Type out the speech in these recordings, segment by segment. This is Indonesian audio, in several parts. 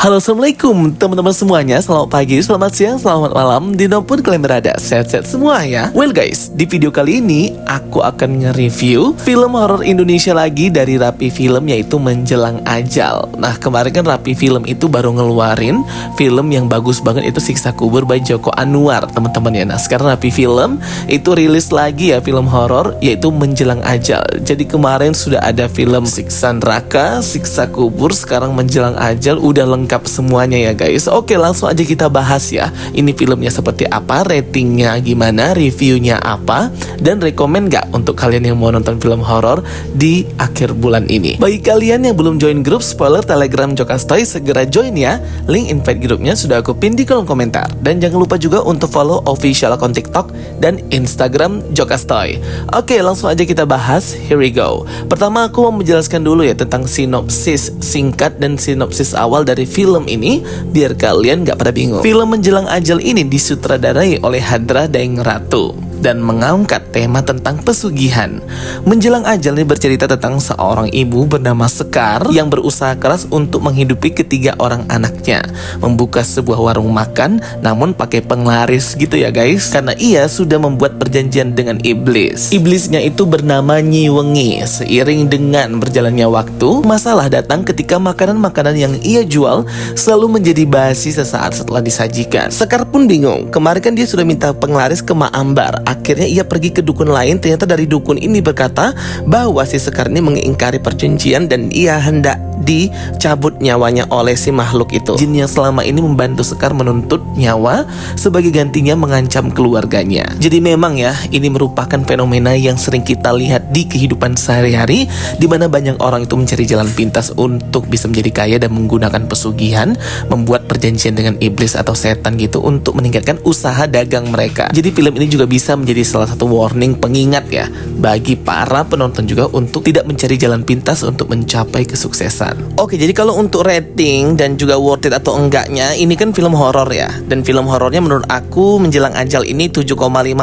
Halo, assalamualaikum teman-teman semuanya. Selamat pagi, selamat siang, selamat malam, dimanapun kalian berada. Sehat-sehat semua ya. Well guys, di video kali ini aku akan nge-review film horor Indonesia lagi dari Rapi Film, yaitu Menjelang Ajal. Nah, kemarin kan Rapi Film itu baru ngeluarin film yang bagus banget, itu Siksa Kubur by Joko Anwar, teman-teman ya. Nah, sekarang Rapi Film itu rilis lagi ya film horor, yaitu Menjelang Ajal. Jadi kemarin sudah ada film Siksa Neraka, Siksa Kubur, sekarang Menjelang Ajal, udah lengkap semuanya ya guys. Oke, langsung aja kita bahas ya. Ini filmnya seperti apa, ratingnya gimana, reviewnya apa, dan rekomen gak untuk kalian yang mau nonton film horor di akhir bulan ini. Bagi kalian yang belum join grup spoiler Telegram Jokastoy, segera join ya. Link invite grupnya sudah aku pin di kolom komentar. Dan jangan lupa juga untuk follow official akun TikTok dan Instagram Jokastoy. Oke, langsung aja kita bahas. Here we go. Pertama aku mau menjelaskan dulu ya tentang sinopsis singkat dan sinopsis awal dari film ini, biar kalian gak pada bingung. Film Menjelang Ajal ini disutradarai oleh Hadra Daeng Ratu dan mengangkat tema tentang pesugihan. Menjelang Ajal ini bercerita tentang seorang ibu bernama Sekar yang berusaha keras untuk menghidupi ketiga orang anaknya, membuka sebuah warung makan namun pakai penglaris gitu ya guys, karena ia sudah membuat perjanjian dengan iblis. Iblisnya itu bernama Nyi Wengi. Seiring dengan berjalannya waktu, masalah datang ketika makanan-makanan yang ia jual selalu menjadi basi sesaat setelah disajikan. Sekar pun bingung. Kemarin kan dia sudah minta penglaris ke Mak Ambar. Akhirnya ia pergi ke dukun lain. Ternyata dari dukun ini berkata bahwa si Sekar ini mengingkari perjanjian dan ia hendak dicabut nyawanya oleh si makhluk itu. Jin yang selama ini membantu Sekar menuntut nyawa, sebagai gantinya mengancam keluarganya. Jadi memang ya, ini merupakan fenomena yang sering kita lihat di kehidupan sehari-hari, di mana banyak orang itu mencari jalan pintas untuk bisa menjadi kaya dan menggunakan pesugihan, membuat perjanjian dengan iblis atau setan gitu untuk meningkatkan usaha dagang mereka. Jadi film ini juga bisa menjadi salah satu warning, pengingat ya bagi para penonton juga untuk tidak mencari jalan pintas untuk mencapai kesuksesan. Oke, jadi kalau untuk rating dan juga worth it atau enggaknya, ini kan film horor ya. Dan film horornya menurut aku Menjelang Ajal ini 7,5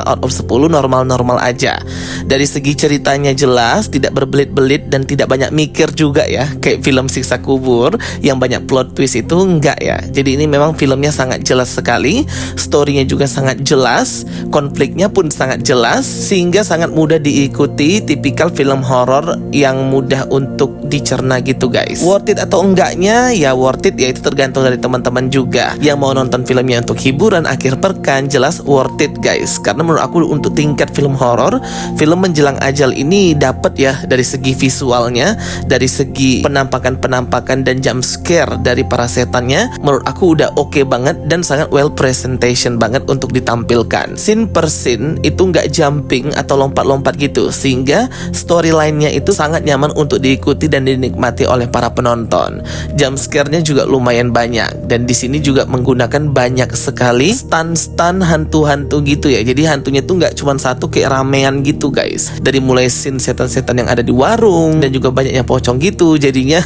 out of 10, normal-normal aja. Dari segi ceritanya jelas, tidak berbelit-belit dan tidak banyak mikir juga ya. Kayak film Siksa Kubur yang banyak plot twist itu enggak ya. Jadi ini memang filmnya sangat jelas sekali, storynya juga sangat jelas, konfliknya pun sangat jelas, sehingga sangat mudah diikuti, tipikal film horor yang mudah untuk dicerna gitu guys. Worth it atau enggaknya, ya worth it ya, itu tergantung dari teman-teman juga. Yang mau nonton filmnya untuk hiburan akhir pekan, jelas worth it guys. Karena menurut aku untuk tingkat film horor, film Menjelang Ajal ini dapat ya, dari segi visualnya, dari segi penampakan dan jump scare dari para setannya, menurut aku udah oke banget dan sangat well presentation banget untuk ditampilkan. Scene per scene itu nggak jumping atau lompat-lompat gitu, sehingga storyline-nya itu sangat nyaman untuk diikuti dan dinikmati oleh para penonton. Jump scare-nya juga lumayan banyak, dan di sini juga menggunakan banyak sekali stun hantu-hantu gitu ya. Jadi hantunya tuh nggak cuma satu, kayak ramean gitu guys. Dari mulai scene setan-setan yang ada di warung dan juga banyak yang pocong gitu, jadinya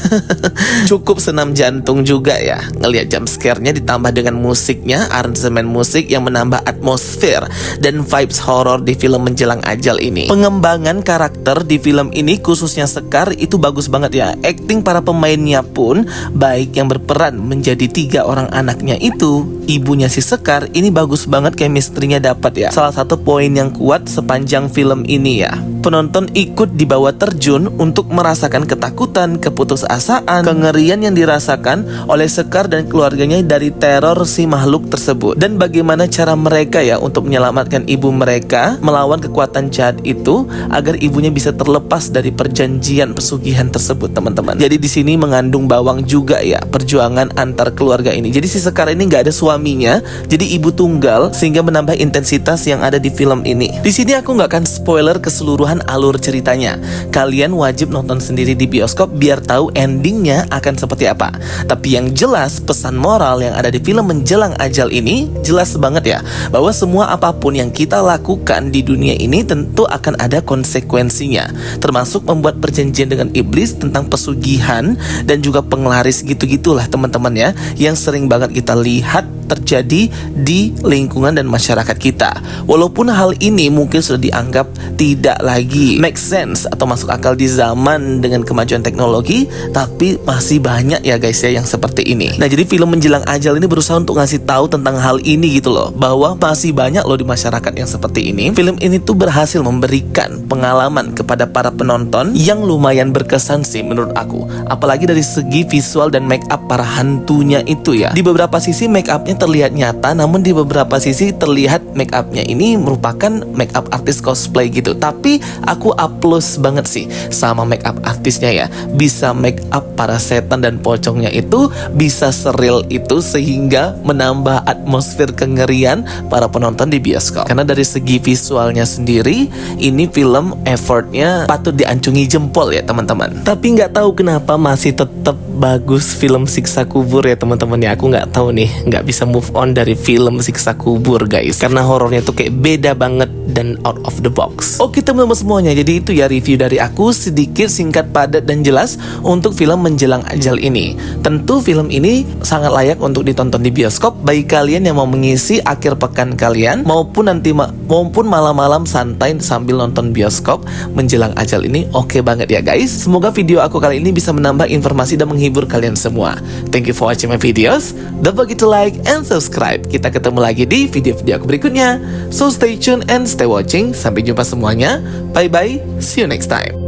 cukup senam jantung juga ya ngelihat jump scare-nya, ditambah dengan musiknya, aransemen musik yang menambah atmosfer dan vibes horor di film Menjelang Ajal ini. Pengembangan karakter di film ini khususnya Sekar itu bagus banget ya. Acting para pemainnya pun baik, yang berperan menjadi 3 orang anaknya itu, ibunya si Sekar ini bagus banget, chemistry-nya dapat ya. Salah satu poin yang kuat sepanjang film ini ya. Penonton ikut dibawa terjun untuk merasakan ketakutan, keputusasaan, kengerian yang dirasakan oleh Sekar dan keluarganya dari teror si makhluk tersebut. Dan bagaimana cara mereka ya untuk menyelamatkan ibu mereka melawan kekuatan jahat itu agar ibunya bisa terlepas dari perjanjian pesugihan tersebut, teman-teman. Jadi di sini mengandung bawang juga ya perjuangan antar keluarga ini. Jadi si Sekar ini nggak ada suaminya, jadi ibu tunggal, sehingga menambah intensitas yang ada di film ini. Di sini aku nggak akan spoiler keseluruhan alur ceritanya. Kalian wajib nonton sendiri di bioskop biar tahu endingnya akan seperti apa. Tapi yang jelas, pesan moral yang ada di film Menjelang Ajal ini jelas banget ya, bahwa semua apapun yang kita lakukan di dunia ini tentu akan ada konsekuensinya, termasuk membuat perjanjian dengan iblis tentang pesugihan dan juga penglaris gitu-gitulah teman-teman ya, yang sering banget kita lihat terjadi di lingkungan dan masyarakat kita. Walaupun hal ini mungkin sudah dianggap tidak lagi make sense atau masuk akal di zaman dengan kemajuan teknologi, tapi masih banyak ya guys ya yang seperti ini. Nah, jadi film Menjelang Ajal ini berusaha untuk ngasih tahu tentang hal ini gitu loh, bahwa masih banyak loh di masyarakat yang seperti ini. Film ini tuh berhasil memberikan pengalaman kepada para penonton yang lumayan berkesan sih menurut aku. Apalagi dari segi visual dan make up para hantunya itu ya. Di beberapa sisi make upnya terlihat nyata, namun di beberapa sisi terlihat make upnya ini merupakan make up artis cosplay gitu. Tapi aku applause banget sih sama make up artisnya ya. Bisa make up para setan dan pocongnya itu bisa seril itu sehingga menambah atmosfer kengerian para penonton di bioskop. Karena dari segi visualnya sendiri, ini film effortnya patut diancungi jempol ya teman-teman. Tapi nggak tahu kenapa masih tetap bagus film Siksa Kubur ya teman-teman ya. Aku nggak tahu nih, nggak bisa move on dari film Siksa Kubur guys, karena horornya tuh kayak beda banget dan out of the box. Oke teman-teman semuanya, jadi itu ya review dari aku, sedikit singkat, padat dan jelas untuk film Menjelang Ajal ini. Tentu film ini sangat layak untuk ditonton di bioskop bagi kalian yang mau mengisi akhir pekan kalian maupun nanti maupun malam-malam santai sambil nonton bioskop. Menjelang Ajal ini oke banget ya guys. Semoga video aku kali ini bisa menambah informasi dan menghibur kalian semua. Thank you for watching my videos. Don't forget to like and subscribe. Kita ketemu lagi di video-video aku berikutnya. So stay tuned and stay watching. Sampai jumpa semuanya. Bye bye. See you next time.